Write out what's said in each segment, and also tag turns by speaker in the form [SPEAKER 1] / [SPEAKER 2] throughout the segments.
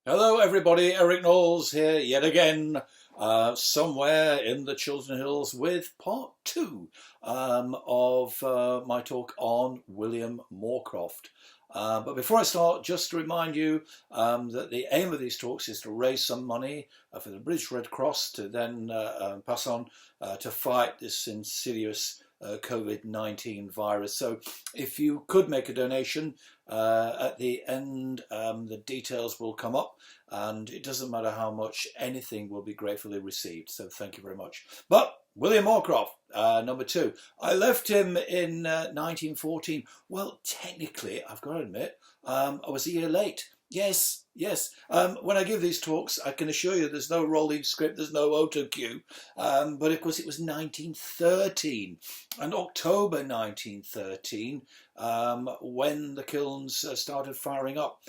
[SPEAKER 1] Hello everybody, Eric Knowles here yet again, somewhere in the Chiltern Hills with part two of my talk on William Moorcroft. But before I start, just to remind you that the aim of these talks is to raise some money for the British Red Cross to then pass on to fight this insidious COVID-19 virus. So if you could make a donation at the end, the details will come up, and it doesn't matter how much, anything will be gratefully received. So thank you very much. But William Moorcroft, number two. I left him in 1914. Well, technically, I've got to admit, I was a year late. Yes. When I give these talks, I can assure you there's no rolling script, there's no auto cue. But of course, it was 1913, and October 1913, when the kilns started firing up.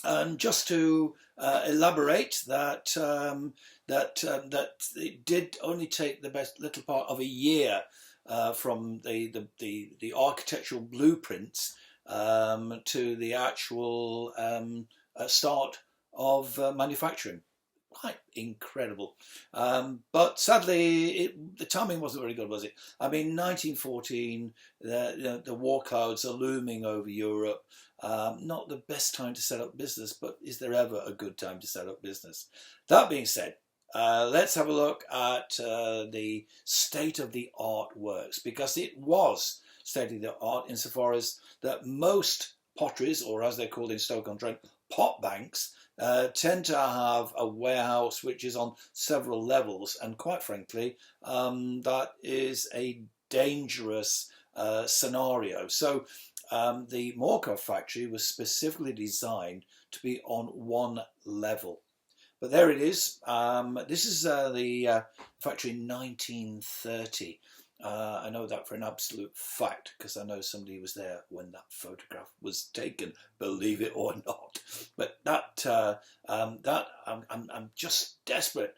[SPEAKER 1] And just to elaborate that that it did only take the best little part of a year from the architectural blueprints to the actual start of manufacturing. Quite incredible. But sadly, the timing wasn't very good, was it? I mean, 1914, the war clouds are looming over Europe. Not the best time to set up business, but is there ever a good time to set up business? That being said, let's have a look at the state of the art works, because it was state of the art insofar as that most potteries, or as they're called in Stoke-on-Trent, pot banks, tend to have a warehouse which is on several levels, and quite frankly, that is a dangerous scenario. So the Moorcroft factory was specifically designed to be on one level. But there it is. This is the factory in 1930. I know that for an absolute fact because I know somebody was there when that photograph was taken, believe it or not. But I'm just desperate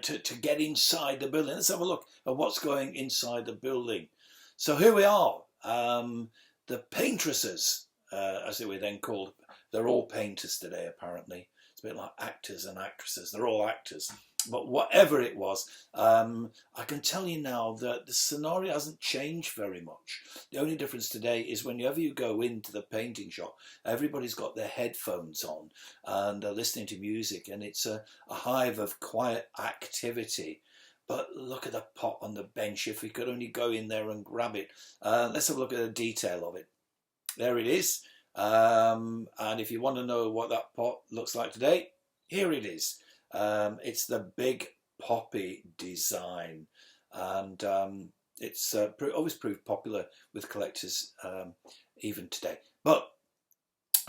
[SPEAKER 1] to get inside the building. Let's have a look at what's going inside the building. So here we are. The paintresses, as they were then called, they're all painters today apparently. It's a bit like actors and actresses. They're all actors. But whatever it was, I can tell you now that the scenario hasn't changed very much. The only difference today is whenever you go into the painting shop, everybody's got their headphones on and they're listening to music, and it's a hive of quiet activity. But look at the pot on the bench. If we could only go in there and grab it. Let's have a look at the detail of it. There it is. And if you want to know what that pot looks like today, here it is. It's the big poppy design, and it's always proved popular with collectors even today. But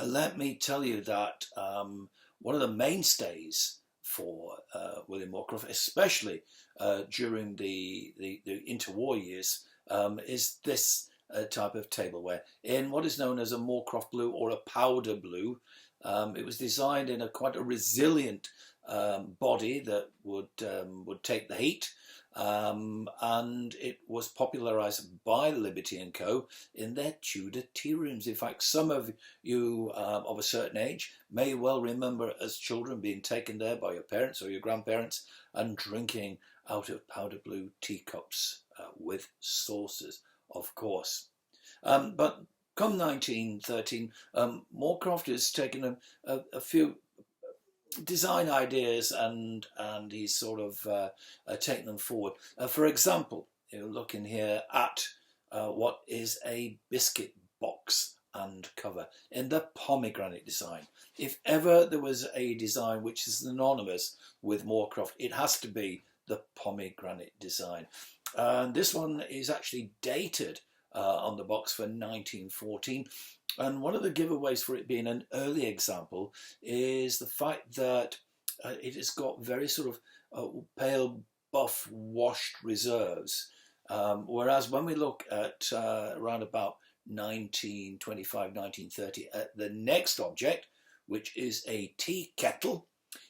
[SPEAKER 1] let me tell you that one of the mainstays for William Moorcroft, especially during the interwar years, is this type of tableware in what is known as a Moorcroft blue or a powder blue. It was designed in quite a resilient body that would take the heat, and it was popularised by Liberty & Co. in their Tudor tea rooms. In fact, some of you of a certain age may well remember as children being taken there by your parents or your grandparents and drinking out of powder blue teacups with saucers, of course. But come 1913, Moorcroft has taken a few design ideas and he's sort of taken them forward. For example, you're looking here at what is a biscuit box and cover in the pomegranate design. If ever there was a design which is synonymous with Moorcroft, it has to be the pomegranate design. And this one is actually dated on the box for 1914. And one of the giveaways for it being an early example is the fact that it has got very sort of pale buff washed reserves. Whereas when we look at around about 1925, 1930, at the next object, which is a tea kettle.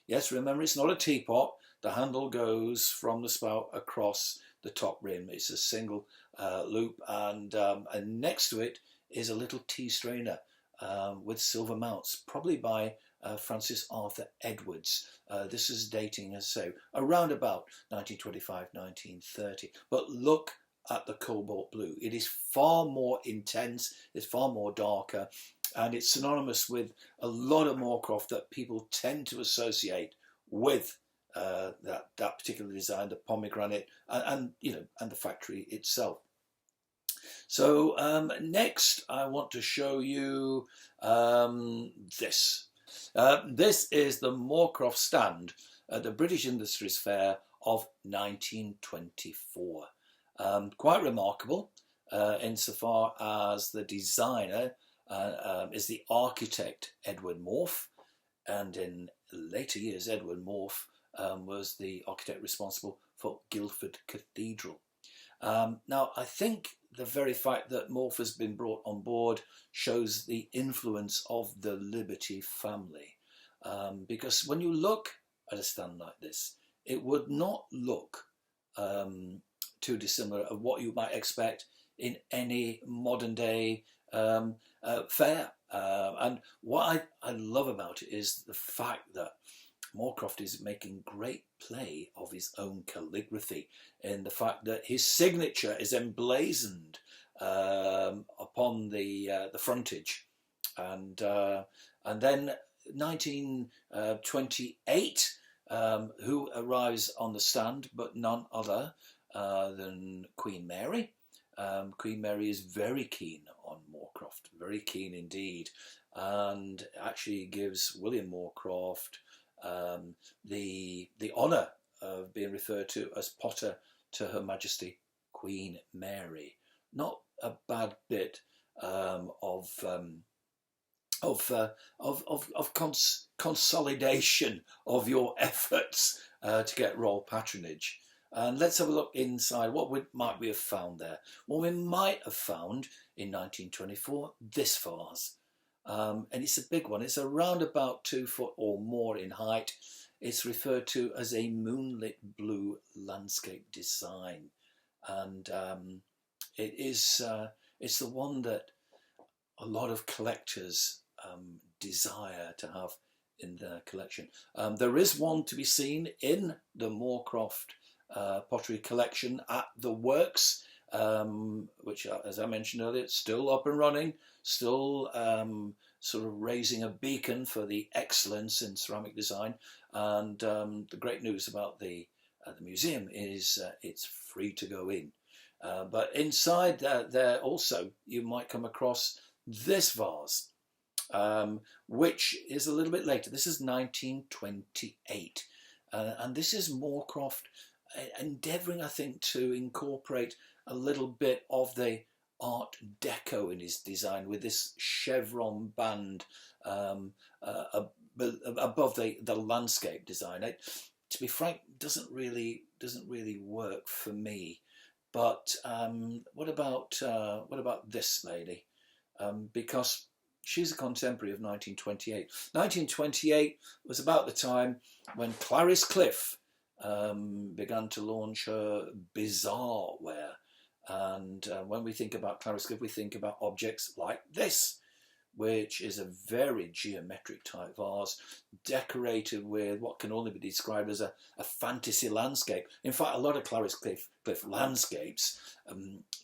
[SPEAKER 1] Yes, remember, it's not a teapot. The handle goes from the spout across the top rim. It's a single loop, and next to it is a little tea strainer. with silver mounts, probably by Francis Arthur Edwards. This is dating, as I say, around about 1925, 1930. But look at the cobalt blue. It is far more intense, it's far more darker, and it's synonymous with a lot of Moorcroft that people tend to associate with that particular design, the pomegranate, and the factory itself. So next, I want to show you this. This is the Moorcroft stand at the British Industries Fair of 1924. Quite remarkable insofar as the designer is the architect Edward Morph, and in later years Edward Morph was the architect responsible for Guildford Cathedral. Now, I think the very fact that Morph has been brought on board shows the influence of the Liberty family, because when you look at a stand like this, it would not look too dissimilar of what you might expect in any modern day fair. And what I love about it is the fact that Moorcroft is making great play of his own calligraphy, in the fact that his signature is emblazoned upon the frontage, and then 1928, who arrives on the stand but none other than Queen Mary. Queen Mary is very keen on Moorcroft, very keen indeed, and actually gives William Moorcroft the honour of being referred to as Potter to Her Majesty Queen Mary. Not a bad bit of consolidation of your efforts to get royal patronage. And let's have a look inside. Might we have found there? Well, we might have found in 1924 this vase. And it's a big one. It's around about 2 foot or more in height. It's referred to as a moonlit blue landscape design, and it's the one that a lot of collectors desire to have in their collection. There is one to be seen in the Moorcroft Pottery collection at the Works, which, as I mentioned earlier, it's still up and running, still sort of raising a beacon for the excellence in ceramic design. And the great news about the museum is it's free to go in. But inside there also you might come across this vase, which is a little bit later. This is 1928, and this is Moorcroft endeavouring, I think, to incorporate a little bit of the Art Deco in his design, with this chevron band above the landscape design. To be frank, doesn't really work for me. But what about this lady? Because she's a contemporary of 1928. 1928 was about the time when Clarice Cliff began to launch her bizarre ware. And when we think about Clarice Cliff, we think about objects like this, which is a very geometric type vase, decorated with what can only be described as a fantasy landscape. In fact, a lot of Clarice Cliff landscapes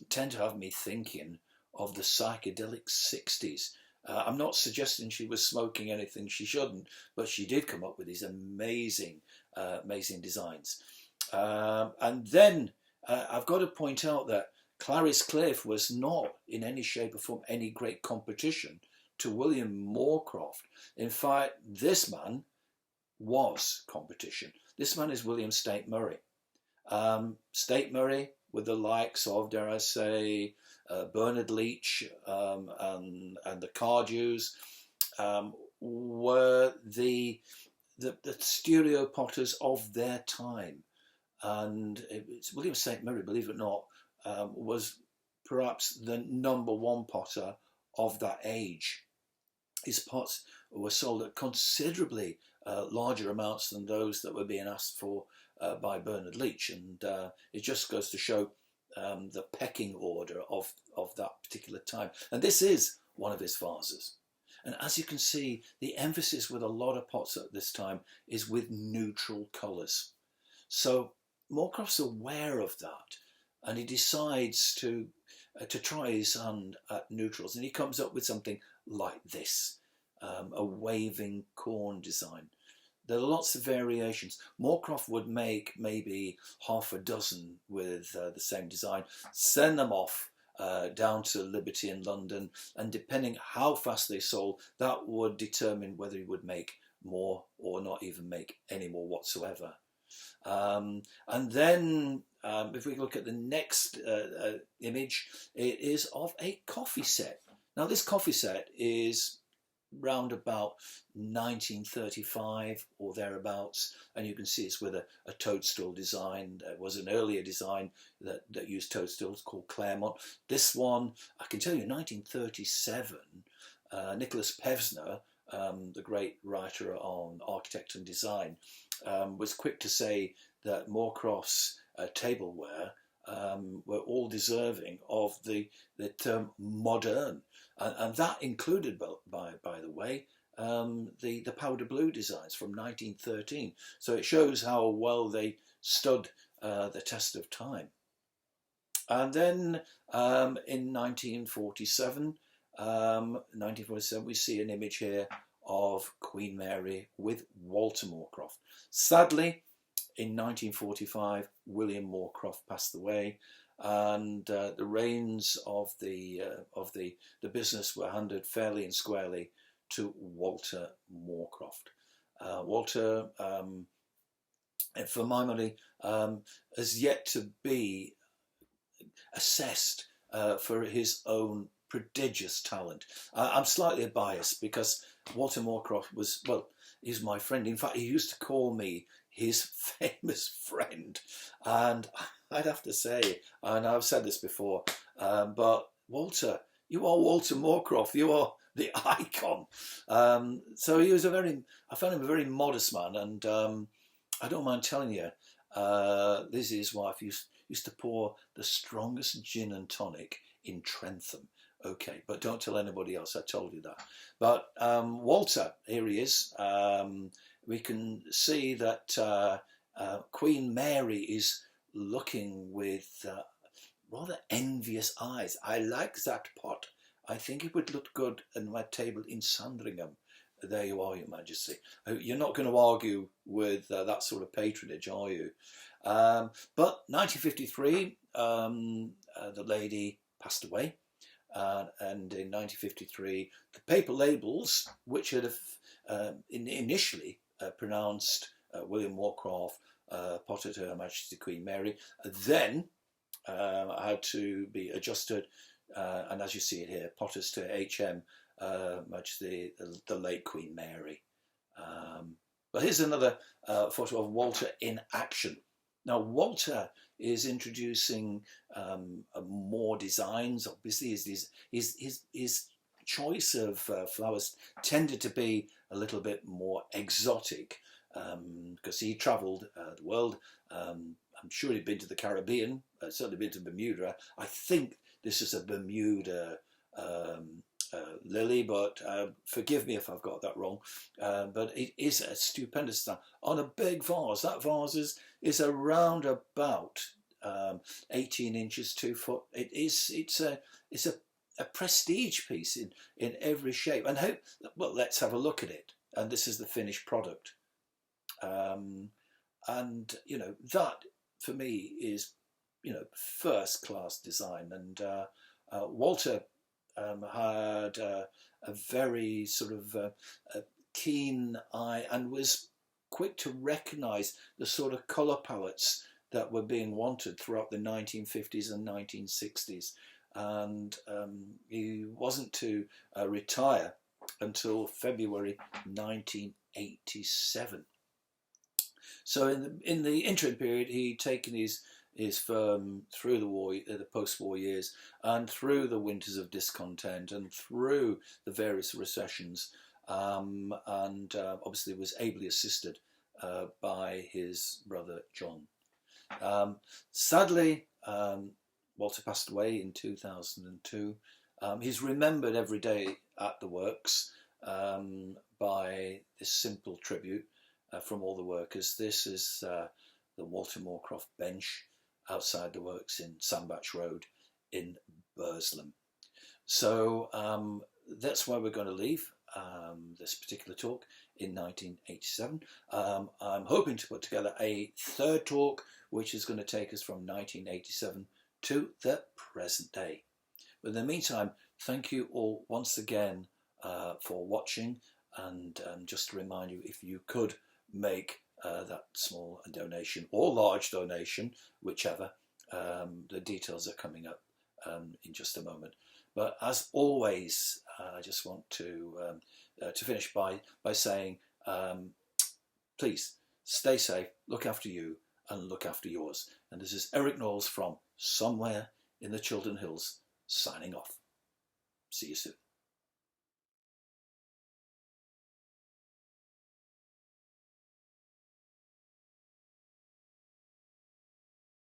[SPEAKER 1] tend to have me thinking of the psychedelic 60s. I'm not suggesting she was smoking anything she shouldn't, but she did come up with these amazing designs. And then I've got to point out that Clarice Cliff was not in any shape or form any great competition to William Moorcroft. In fact, this man was competition. This man is William State Murray. State Murray, with the likes of, dare I say, Bernard Leach and the Cardews, were the studio potters of their time. And it's William St. Mary, believe it or not, was perhaps the number one potter of that age. His pots were sold at considerably larger amounts than those that were being asked for by Bernard Leach, and it just goes to show the pecking order of that particular time. And this is one of his vases. And as you can see, the emphasis with a lot of pots at this time is with neutral colours. So Moorcroft's aware of that, and he decides to try his hand at neutrals, and he comes up with something like this, a waving corn design. There are lots of variations. Moorcroft would make maybe half a dozen with the same design, send them off down to Liberty in London, and depending how fast they sold, that would determine whether he would make more or not even make any more whatsoever. And then if we look at the next image, it is of a coffee set. Now this coffee set is round about 1935 or thereabouts, and you can see it's with a toadstool design. There was an earlier design that used toadstools called Claremont. This one, I can tell you, 1937, Nicholas Pevsner, the great writer on architecture and design, was quick to say that Moorcroft's tableware were all deserving of the term modern, and that included, by the way, the powder blue designs from 1913. So it shows how well they stood the test of time. And then in 1947, we see an image here of Queen Mary with Walter Moorcroft. Sadly, in 1945, William Moorcroft passed away, and the reins of the business were handed fairly and squarely to Walter Moorcroft. Walter, for my money, has yet to be assessed for his own prodigious talent. I'm slightly biased because Walter Moorcroft was, well, he's my friend. In fact, he used to call me his famous friend, and I'd have to say, and I've said this before, but Walter, you are Walter Moorcroft, you are the icon. So he was I found him a very modest man, and I don't mind telling you, Lizzie's wife used to pour the strongest gin and tonic in Trentham. Okay, but don't tell anybody else, I told you that. But Walter, here he is. We can see that Queen Mary is looking with rather envious eyes. I like that pot. I think it would look good on my table in Sandringham. There you are, Your Majesty. You're not going to argue with that sort of patronage, are you? But 1953, the lady passed away. And in 1953, the paper labels, which had initially pronounced William Moorcroft, Potter to Her Majesty Queen Mary, then had to be adjusted, and as you see it here, Potters to HM Majesty the late Queen Mary. But here's another photo of Walter in action. Now Walter is introducing more designs. Obviously, his choice of flowers tended to be a little bit more exotic because he travelled the world. I'm sure he'd been to the Caribbean, certainly been to Bermuda. I think this is a Bermuda lily, but forgive me if I've got that wrong. But it is a stupendous style on a big vase. That vase is around about 18 inches, 2 foot. It's a prestige piece in every shape. And well, let's have a look at it. And this is the finished product. And you know, that for me is, you know, first class design. And Walter had a very sort of keen eye and was quick to recognise the sort of colour palettes that were being wanted throughout the 1950s and 1960s. And he wasn't to retire until February 1987. So in the interim period, he'd taken his firm through the war, the post-war years, and through the winters of discontent, and through the various recessions, and obviously was ably assisted by his brother John. Sadly, Walter passed away in 2002. He's remembered every day at the works. by this simple tribute from all the workers. This is the Walter Moorcroft bench outside the works in Sandbach Road in Burslem. So that's where we're going to leave this particular talk in 1987. I'm hoping to put together a third talk, which is going to take us from 1987 to the present day. But in the meantime, thank you all once again for watching, and just to remind you, if you could make that small donation or large donation, whichever, the details are coming up in just a moment. But as always, I just want to finish by saying, please stay safe, look after you, and look after yours. And this is Eric Knowles from somewhere in the Chiltern Hills, signing off. See you soon.